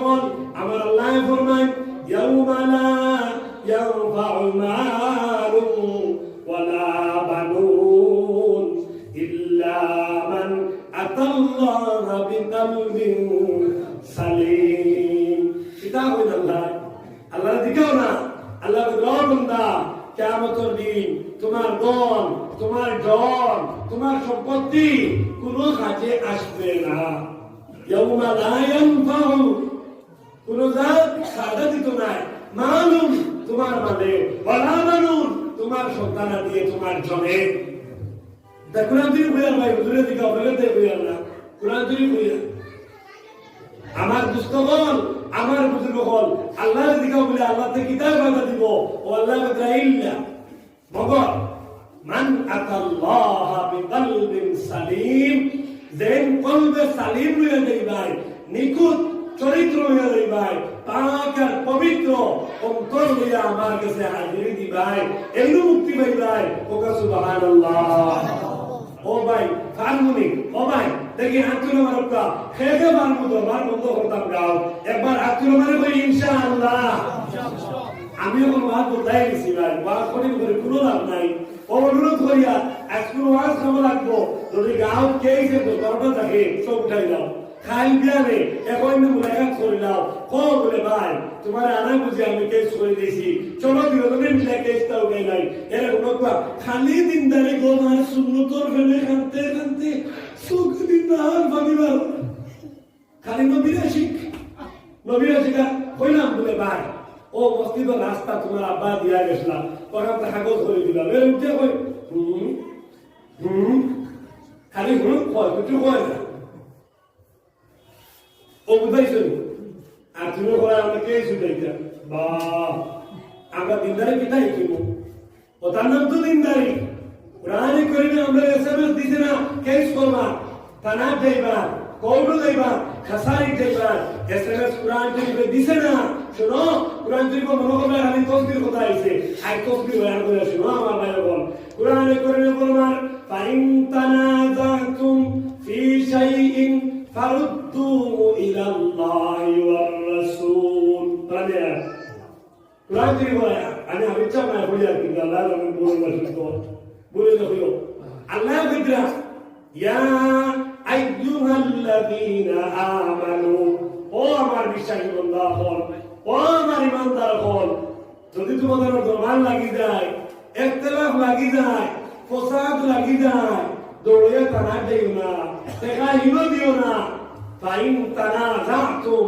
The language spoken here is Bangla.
বল আমার আল্লাহ ফরমায় ইয়াউমা লা ইয়ানফাউ মালু ওয়ালা বানুন ইল্লা মান আতাল্লাহা বিকলবিন সালিম। এটা হইল আল্লাহ দিকেও না আল্লাহ বান্দা কিয়ামতের দিন তোমার ধন তোমার জন তোমার সম্পত্তি কোনো কাজে আসবে না। ইয়াউমা লা ইয়ানফাউ কোনো জাত সাদা দিত নাই মালুম তোমার মানে ওয়ালা বানুন তোমার সন্তান দিয়ে তোমার জনে। দেখুন আপনি বইয়া ভাই হুজুরের দিকে অবগত বইয়া না কোরআন শরীফ বইয়া আমার দুস্থগণ আমার বুজুর্গ হল আল্লাহর দিকে বলে আল্লাহ থেকে কিতাব বাধা দিব ও আল্লাহ ইল্লা মগর মান আতাল্লাহ বিকলবিন সালিম যেন কলবে সালিম লইয়া যাই ভাই নিখুঁত চরিত্র লইয়া যাই ভাই পাক আর পবিত্র অন্তর লইয়া আমার কাছে হাজিরি দি ভাই এমনি মুক্তি পাই ভাই ওকা সুবহানাল্লাহ। ও ভাই ফারমুনি ও ভাই দেখি হাত তুলে মারবা খেয়ে মারবো তো বার বন্ধ করতাম গাও একবার হাত তুলে মারে ভাই ইনশাআল্লাহ। আমি এখন ওয়াজ বলতাই গেছি ভাই ওয়াজ করি কোনো লাভ নাই অনুরোধ করিয়া আজকে ওয়াজ খাওয়া লাগবো যদি গাও কে যে দরকারটা থাকে সব উঠাই দাও খাই বিয়ারে এখন মুলাকাত করে দাও কো বলে ভাই তোমার আনা বুঝে আমি কেস করে দিয়েছি চলো বিরোধনে মিলে কেসটা উঠে নাই এরকম কথা খালি দিনদারি গোমার সুন্নতর ফেলে কানতে কানতে সুখ দিন আর ভাবিবার খালি নবীরা শিখা কইলাম বলে ভাই ও মসজিদের রাস্তা তোমার আব্বা দিয়া গেছিলাম তখন তো কাগজ করে দিলাম এর উঠে কই খালি কয় কিছু কয় না ও বুঝাইছো আর তুমি কয় আমাকে শুধাইতা বা আমরা দিনদারি পিতাই কিনবো ও তার নাম তো দিনদারি কোরআনে কারিমে আমরা এসএমএস দিছে না কেস করবা থানা যাইবা কোর্টে যাইবা খাসারি যাইবা এসএমএস কোরআন শরীফে দিছে না শুনো কোরআন শরীফ মনে করলে আমি তসবির কথা আইছে আই তসবির বয়ান করে শুনো আমার ভাই বোন কোরআনে কারিমে বলমান ফাইন তানাজাতুম ফি শাইইন ফারুদ্দুহু ইলাল্লাহি ওয়ার রাসূল তাহলে কোরআন শরীফ বলে আমি ইচ্ছা না বলিয়া কিন্তু আল্লাহ আমি বলবো তো বলে দাও আল্লাহ বিদ্রা ইয়া আইয়ুহাল্লাযীনা আমানু ও আমার বিশ্বাসী বান্দা হল ও আমার ইমানদার হল যদি তোমাদের দরবার লাগি যায় ইখতিলাফ লাগি যায় ফসাদ লাগি যায় দৌড়ে তানা দিও না দেখা হিমো দিও না ফাইন তানাজাতুম